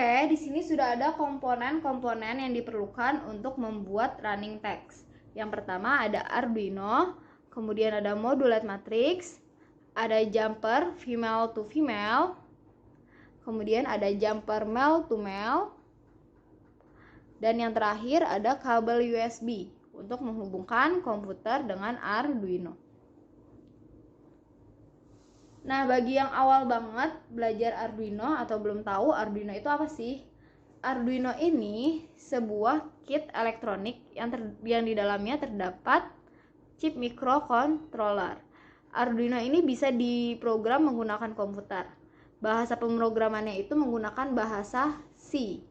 Oke, di sini sudah ada komponen-komponen yang diperlukan untuk membuat running text. Yang pertama ada Arduino, kemudian ada modul LED matrix, ada jumper female to female, kemudian ada jumper male to male, dan yang terakhir ada kabel USB untuk menghubungkan komputer dengan Arduino. Nah, bagi yang awal banget belajar Arduino atau belum tahu Arduino itu apa sih? Arduino ini sebuah kit elektronik yang di dalamnya terdapat chip microcontroller. Arduino ini bisa diprogram menggunakan komputer. Bahasa pemrogramannya itu menggunakan bahasa C.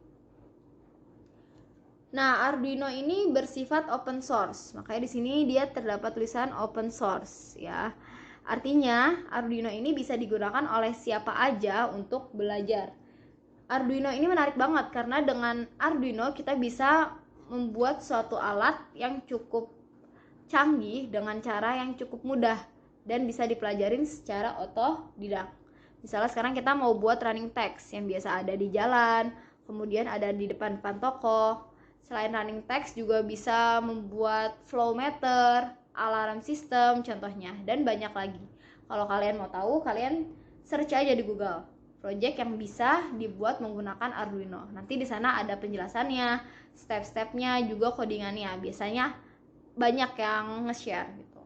Nah, Arduino ini bersifat open source. Makanya di sini dia terdapat tulisan open source ya. Artinya, Arduino ini bisa digunakan oleh siapa aja untuk belajar. Arduino ini menarik banget karena dengan Arduino kita bisa membuat suatu alat yang cukup canggih dengan cara yang cukup mudah dan bisa dipelajarin secara otodidak. Misalnya sekarang kita mau buat running text yang biasa ada di jalan, kemudian ada di depan-depan toko. Selain running text juga bisa membuat flow meter, alarm system contohnya, dan banyak lagi. Kalau kalian mau tahu, kalian search aja di Google project yang bisa dibuat menggunakan Arduino. Nanti di sana ada penjelasannya, step-stepnya, juga codingannya. Biasanya banyak yang nge-share gitu.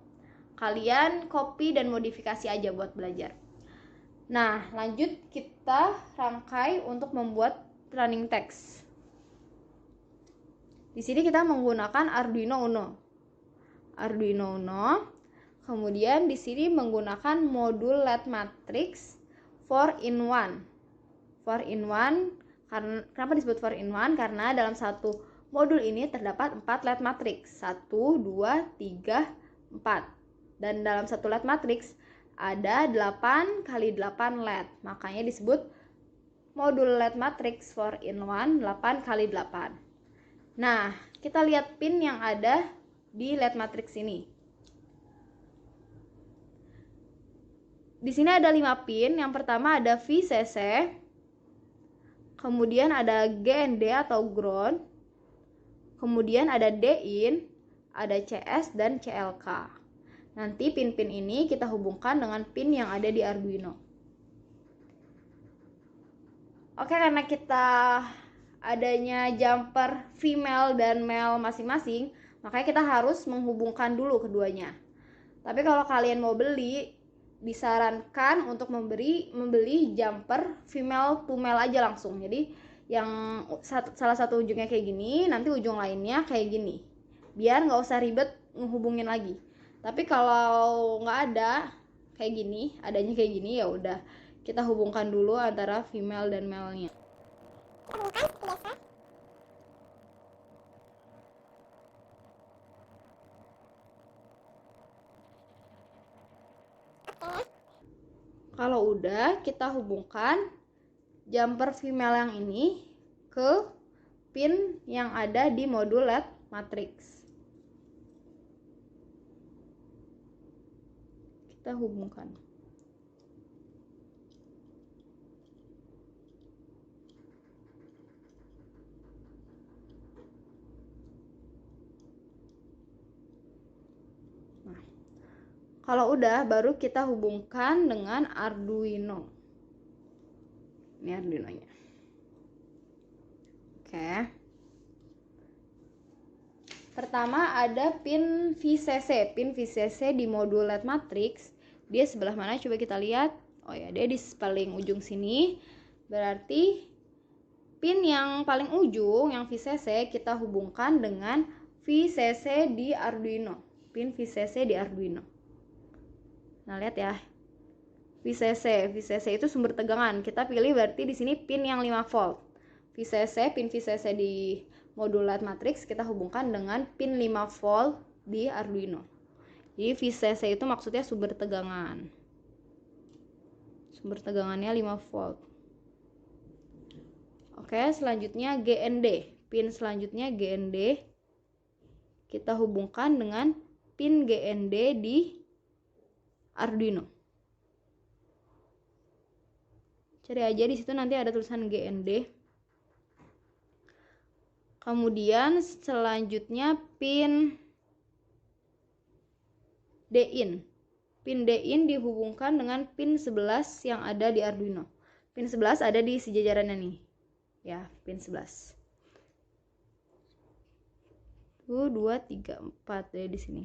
Kalian copy dan modifikasi aja buat belajar. Nah, lanjut kita rangkai untuk membuat running text. Di sini kita menggunakan Arduino Uno. Kemudian di sini menggunakan modul LED matrix 4-in-1. 4-in-1 karena kenapa disebut 4-in-1? Karena dalam satu modul ini terdapat 4 LED matrix. 1, 2, 3, 4. Dan dalam satu LED matrix ada 8 x 8 LED. Makanya disebut modul LED matrix 4-in-1 8 x 8. Nah, kita lihat pin yang ada di LED matrix ini. Di sini ada 5 pin. Yang pertama ada VCC, kemudian ada GND atau ground, kemudian ada DIN, ada CS dan CLK. Nanti pin-pin ini kita hubungkan dengan pin yang ada di Arduino. Oke, karena kita adanya jumper female dan male masing-masing, makanya kita harus menghubungkan dulu keduanya. Tapi kalau kalian mau beli, disarankan untuk membeli jumper female to male aja langsung. Jadi yang salah satu ujungnya kayak gini, nanti ujung lainnya kayak gini, biar nggak usah ribet menghubungin lagi. Tapi kalau nggak ada kayak gini, adanya kayak gini, ya udah kita hubungkan dulu antara female dan male-nya. Kalau udah, kita hubungkan jumper female yang ini ke pin yang ada di modul LED matrix. Kita hubungkan. Nah, kalau udah, baru kita hubungkan dengan Arduino. Ini Arduino-nya. Oke. Pertama ada pin VCC. Pin VCC di modul LED matrix. Dia sebelah mana? Coba kita lihat. Oh ya, dia di paling ujung sini. Berarti pin yang paling ujung, yang VCC, kita hubungkan dengan VCC di Arduino. Pin VCC di Arduino. Nah, lihat ya. VCC itu sumber tegangan. Kita pilih berarti di sini pin yang 5 volt. Pin VCC di modul LED matrix kita hubungkan dengan pin 5 volt di Arduino. Jadi VCC itu maksudnya sumber tegangan. Sumber tegangannya 5 volt. Oke, selanjutnya GND. Pin selanjutnya GND. Kita hubungkan dengan pin GND di Arduino. Cari aja di situ nanti ada tulisan GND. Kemudian selanjutnya pin D-in. Pin D-in dihubungkan dengan pin 11 yang ada di Arduino. Pin 11 ada di sejajarannya nih. Ya, pin 11. 1, 2, 3, 4 ya di sini.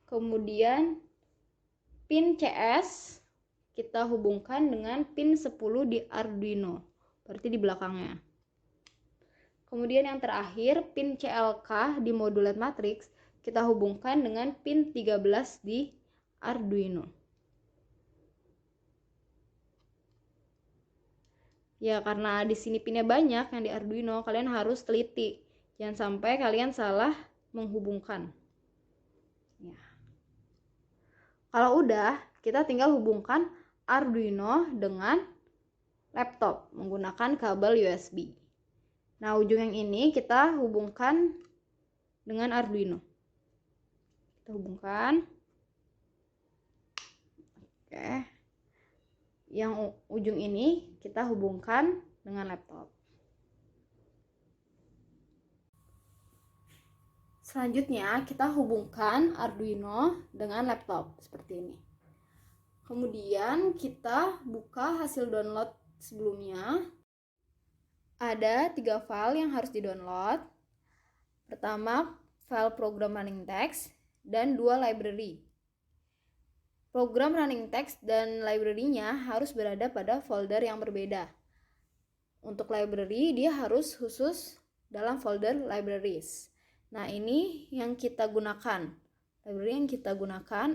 Kemudian pin CS kita hubungkan dengan pin 10 di Arduino. Berarti di belakangnya. Kemudian yang terakhir pin CLK di modul LED matrix kita hubungkan dengan pin 13 di Arduino. Ya, karena di sini pinnya banyak yang di Arduino, kalian harus teliti. Jangan sampai kalian salah menghubungkan. Ya. Kalau udah, kita tinggal hubungkan Arduino dengan laptop menggunakan kabel USB. Nah, ujung yang ini kita hubungkan dengan Arduino. Kita hubungkan. Oke. Yang ujung ini kita hubungkan dengan laptop. Selanjutnya kita hubungkan Arduino dengan laptop seperti ini. Kemudian kita buka hasil download sebelumnya. Ada 3 file yang harus di-download. Pertama, file program running text dan 2 library. Program running text dan library-nya harus berada pada folder yang berbeda. Untuk library, dia harus khusus dalam folder libraries. Nah, ini yang kita gunakan. Library yang kita gunakan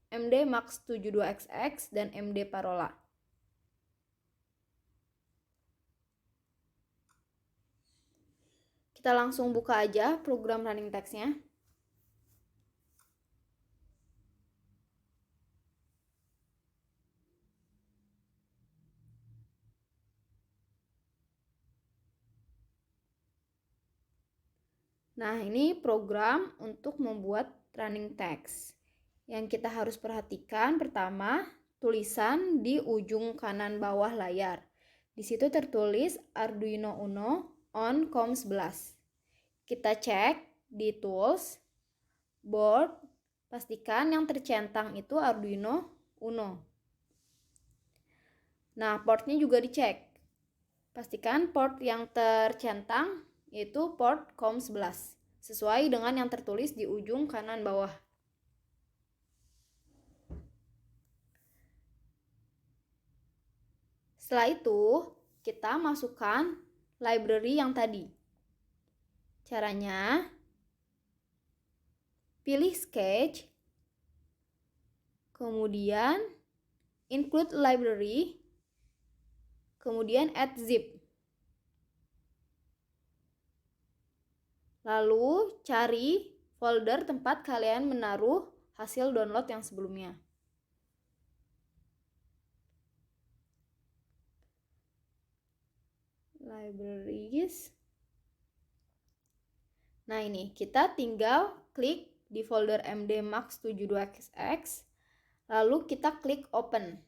MD-Max72XX dan MD Parola. Kita langsung buka aja program running text-nya. Nah, ini program untuk membuat running text. Yang kita harus perhatikan pertama, tulisan di ujung kanan bawah layar. Di situ tertulis Arduino Uno on COM11. Kita cek di tools, board, pastikan yang tercentang itu Arduino Uno. Nah, portnya juga dicek. Pastikan port yang tercentang yaitu port COM11 sesuai dengan yang tertulis di ujung kanan bawah. Setelah itu, kita masukkan library yang tadi. Caranya, pilih sketch, kemudian include library, kemudian add zip. Lalu cari folder tempat kalian menaruh hasil download yang sebelumnya. Libraries. Nah, ini kita tinggal klik di folder MD-Max72XX, lalu kita klik open.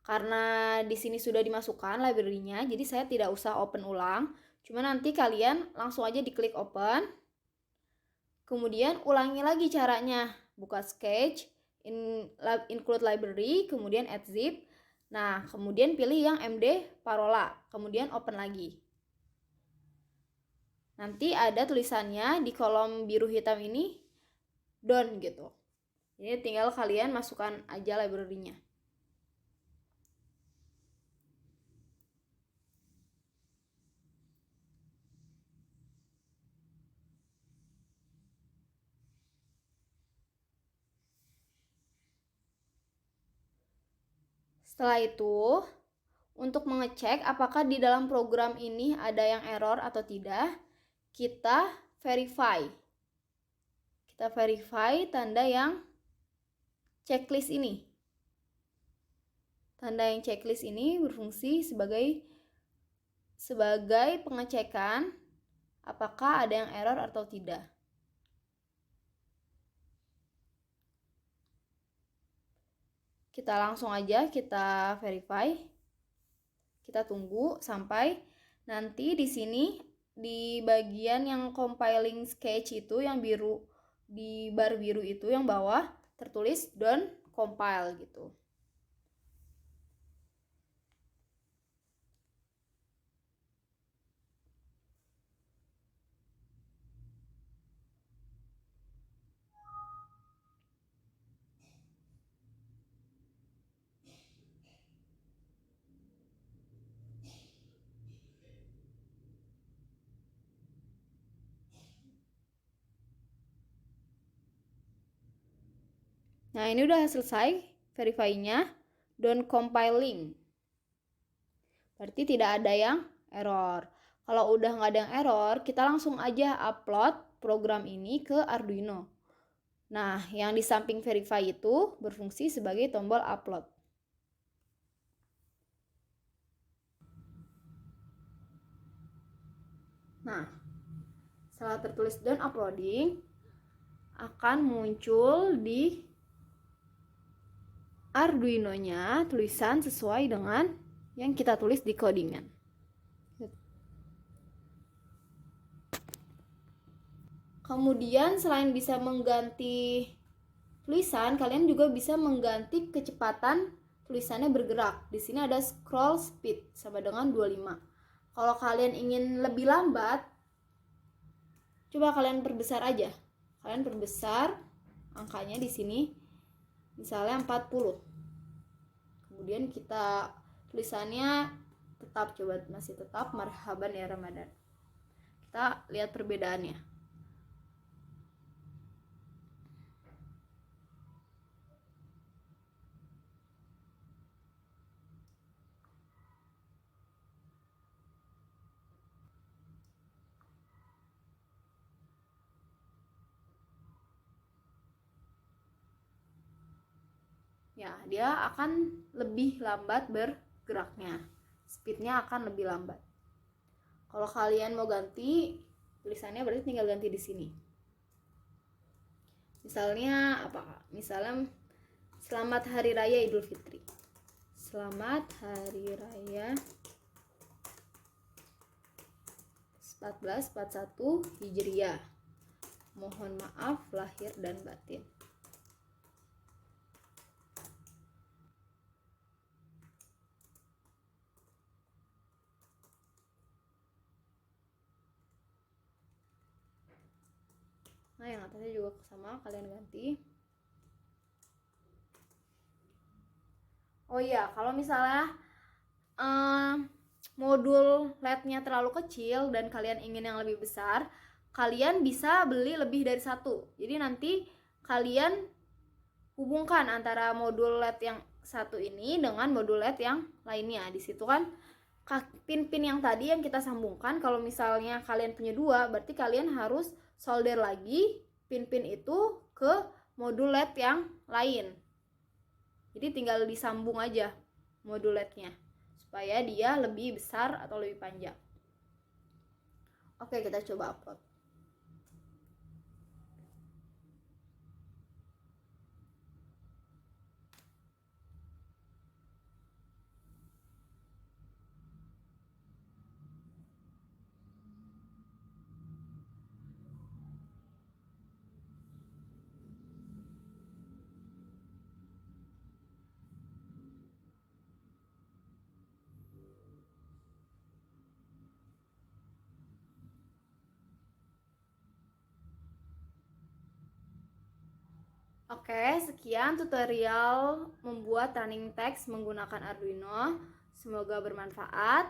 Karena di sini sudah dimasukkan library-nya, jadi saya tidak usah open ulang. Cuma nanti kalian langsung aja diklik open. Kemudian ulangi lagi caranya. Buka sketch, include library, kemudian add zip. Nah, kemudian pilih yang MD Parola, kemudian open lagi. Nanti ada tulisannya di kolom biru hitam ini, done gitu. Ini tinggal kalian masukkan aja library-nya. Setelah itu, untuk mengecek apakah di dalam program ini ada yang error atau tidak, kita verify. Kita verify tanda yang checklist ini. Tanda yang checklist ini berfungsi sebagai pengecekan apakah ada yang error atau tidak. Kita langsung aja kita verify. Kita tunggu sampai Nanti di sini di bagian yang compiling sketch itu yang biru, di bar biru itu yang bawah tertulis don't compile gitu. Nah, ini udah selesai verify-nya, don't compiling. Berarti tidak ada yang error. Kalau udah nggak ada yang error, kita langsung aja upload program ini ke Arduino. Nah, yang di samping verify itu berfungsi sebagai tombol upload. Nah, setelah tertulis done uploading, akan muncul di Arduino-nya tulisan sesuai dengan yang kita tulis di codingan. Kemudian selain bisa mengganti tulisan, kalian juga bisa mengganti kecepatan tulisannya bergerak. Di sini ada scroll speed sama dengan 25. Kalau kalian ingin lebih lambat, coba kalian perbesar aja. Kalian perbesar angkanya di sini, misalnya 40. Kemudian kita tulisannya tetap, coba masih tetap marhaban ya Ramadan. Kita lihat perbedaannya. Ya, dia akan lebih lambat bergeraknya. Speednya akan lebih lambat. Kalau kalian mau ganti tulisannya, berarti tinggal ganti di sini. Misalnya apa? Misalnya Selamat Hari Raya Idul Fitri. Selamat Hari Raya 1441 Hijriah. Mohon maaf lahir dan batin. Nah, yang atasnya juga sama, kalian ganti. Oh iya, kalau misalnya modul LED-nya terlalu kecil dan kalian ingin yang lebih besar, kalian bisa beli lebih dari satu. Jadi nanti kalian hubungkan antara modul LED yang satu ini dengan modul LED yang lainnya. Di situ kan pin-pin yang tadi yang kita sambungkan, kalau misalnya kalian punya dua, berarti kalian harus solder lagi pin-pin itu ke modul LED yang lain. Jadi tinggal disambung aja modul LED-nya supaya dia lebih besar atau lebih panjang. Oke, kita coba upload. Oke, sekian tutorial membuat running text menggunakan Arduino. Semoga bermanfaat.